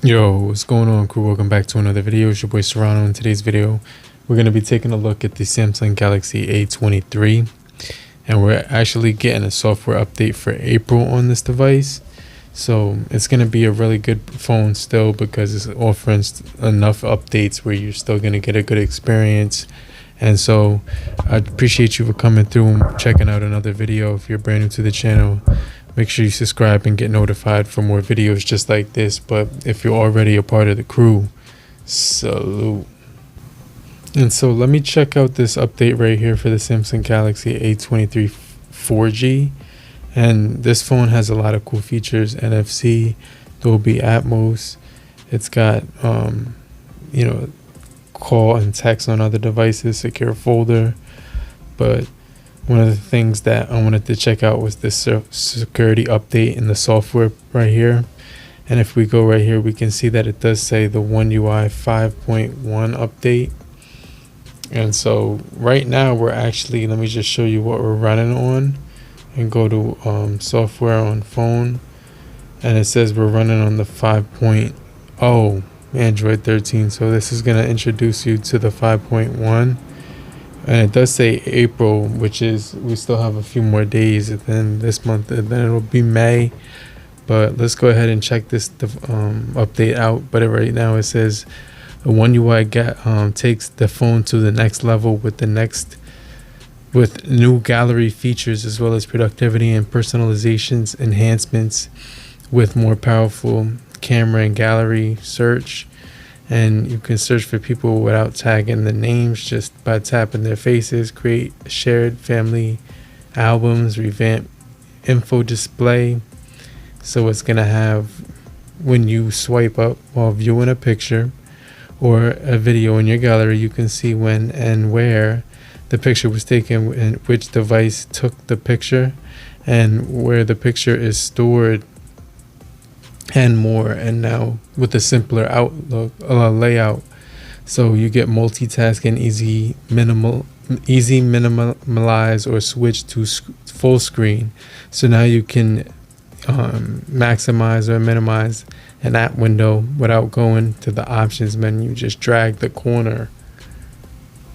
Yo, what's going on, crew? Welcome back to another video. It's your boy Serrano. In today's video, we're going to be taking a look at the Samsung Galaxy A23, and we're actually getting a software update for April on this device. So it's going to be a really good phone still because it's offering enough updates where you're still going to get a good experience. And so I appreciate you for coming through and checking out another video. If you're brand new to the channel, make sure you subscribe and get notified for more videos just like this. But if you're already a part of the crew, salute. And so let me check out this update right here for the Samsung Galaxy A23 4G. And this phone has a lot of cool features: NFC, Dolby Atmos. It's got call and text on other devices, secure folder. But one of the things that I wanted to check out was this security update in the software right here. And if we go right here, we can see that it does say the One UI 5.1 update. And so right now we're actually, let me just show you what we're running on and go to software on phone. And it says we're running on the 5.0 Android 13. So this is going to introduce you to the 5.1. And it does say April, which is, we still have a few more days, and then this month, and then it'll be May. But let's go ahead and check this update out. But right now it says the One UI takes the phone to the next level with new gallery features, as well as productivity and personalizations enhancements with more powerful camera and gallery search. And you can search for people without tagging the names, just by tapping their faces, create shared family albums, revamp info display. So it's going to have, when you swipe up while viewing a picture or a video in your gallery, you can see when and where the picture was taken and which device took the picture and where the picture is stored and more. And now with a simpler layout, so you get multitasking, easy minimize or switch to full screen. So now you can maximize or minimize an app window without going to the options menu. Just drag the corner.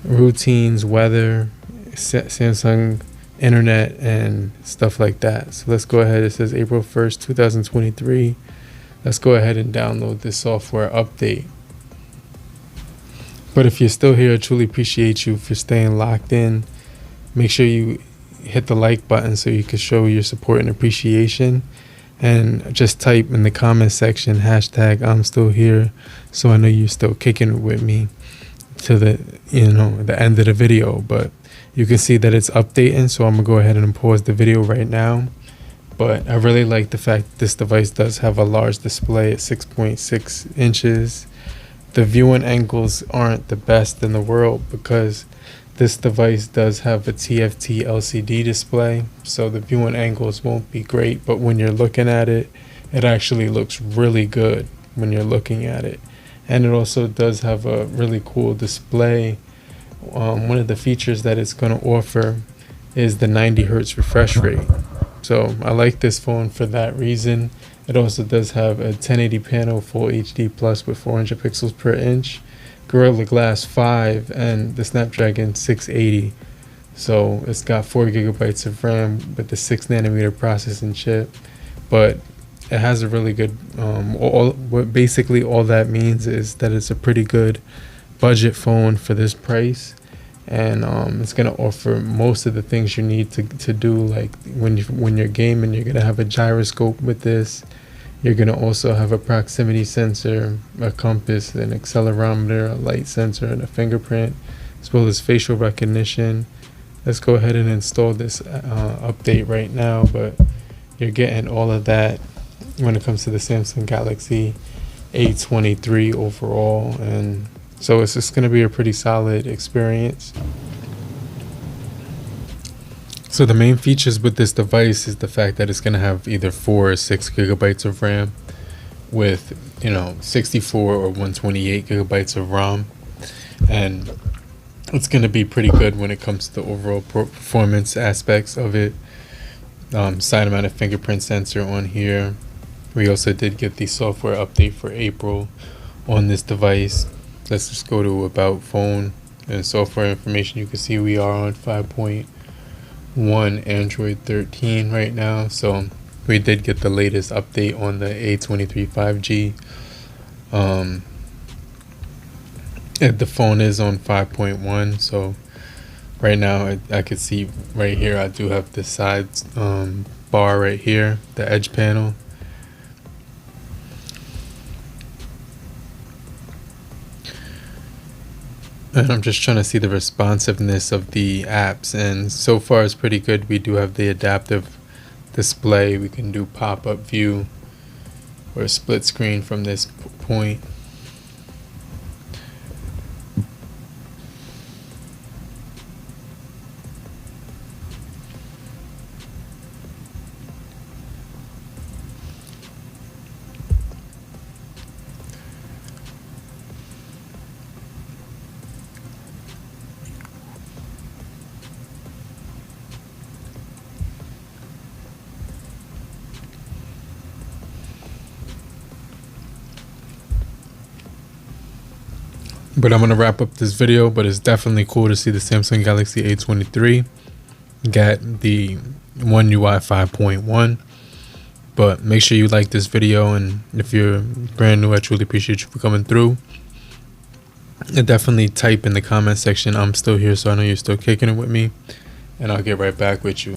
Routines, weather, Samsung internet, and stuff like that. So let's go ahead. It says April 1st 2023. Let's go ahead and download this software update. But if you're still here, I truly appreciate you for staying locked in. Make sure you hit the like button so you can show your support and appreciation. And just type in the comment section hashtag I'm still here, so I know you're still kicking it with me to the end of the video. But you can see that it's updating, so I'm gonna go ahead and pause the video right now. But I really like the fact that this device does have a large display at 6.6 inches. The viewing angles aren't the best in the world because this device does have a TFT LCD display. So the viewing angles won't be great, but when you're looking at it, it actually looks really good when you're looking at it. And it also does have a really cool display. One of the features that it's going to offer is the 90 hertz refresh rate. So I like this phone for that reason. It also does have a 1080 panel, full HD plus with 400 pixels per inch, Gorilla Glass 5, and the Snapdragon 680. So it's got 4 gigabytes of RAM with the 6nm processing chip. But it has a really good, basically all that means is that it's a pretty good budget phone for this price. And it's going to offer most of the things you need to do, like when you're gaming, you're going to have a gyroscope with this. You're going to also have a proximity sensor, a compass, an accelerometer, a light sensor, and a fingerprint, as well as facial recognition. Let's go ahead and install this update right now. But you're getting all of that when it comes to the Samsung Galaxy A23 overall. And so it's just going to be a pretty solid experience. So the main features with this device is the fact that it's going to have either 4 or 6 gigabytes of RAM with 64 or 128 gigabytes of ROM. And it's going to be pretty good when it comes to the overall performance aspects of it. Side mounted fingerprint sensor on here. We also did get the software update for April on this device. Let's just go to About Phone and Software Information. You can see we are on 5.1 Android 13 right now. So we did get the latest update on the A23 5G. The phone is on 5.1, so right now I could see right here I do have the sides bar right here, the edge panel. And I'm just trying to see the responsiveness of the apps, and so far it's pretty good. We do have the adaptive display. We can do pop-up view or split screen from this point. But I'm going to wrap up this video, but it's definitely cool to see the Samsung Galaxy A23 get the One UI 5.1. But make sure you like this video, and if you're brand new, I truly appreciate you for coming through. And definitely type in the comment section, I'm still here, so I know you're still kicking it with me, and I'll get right back with you.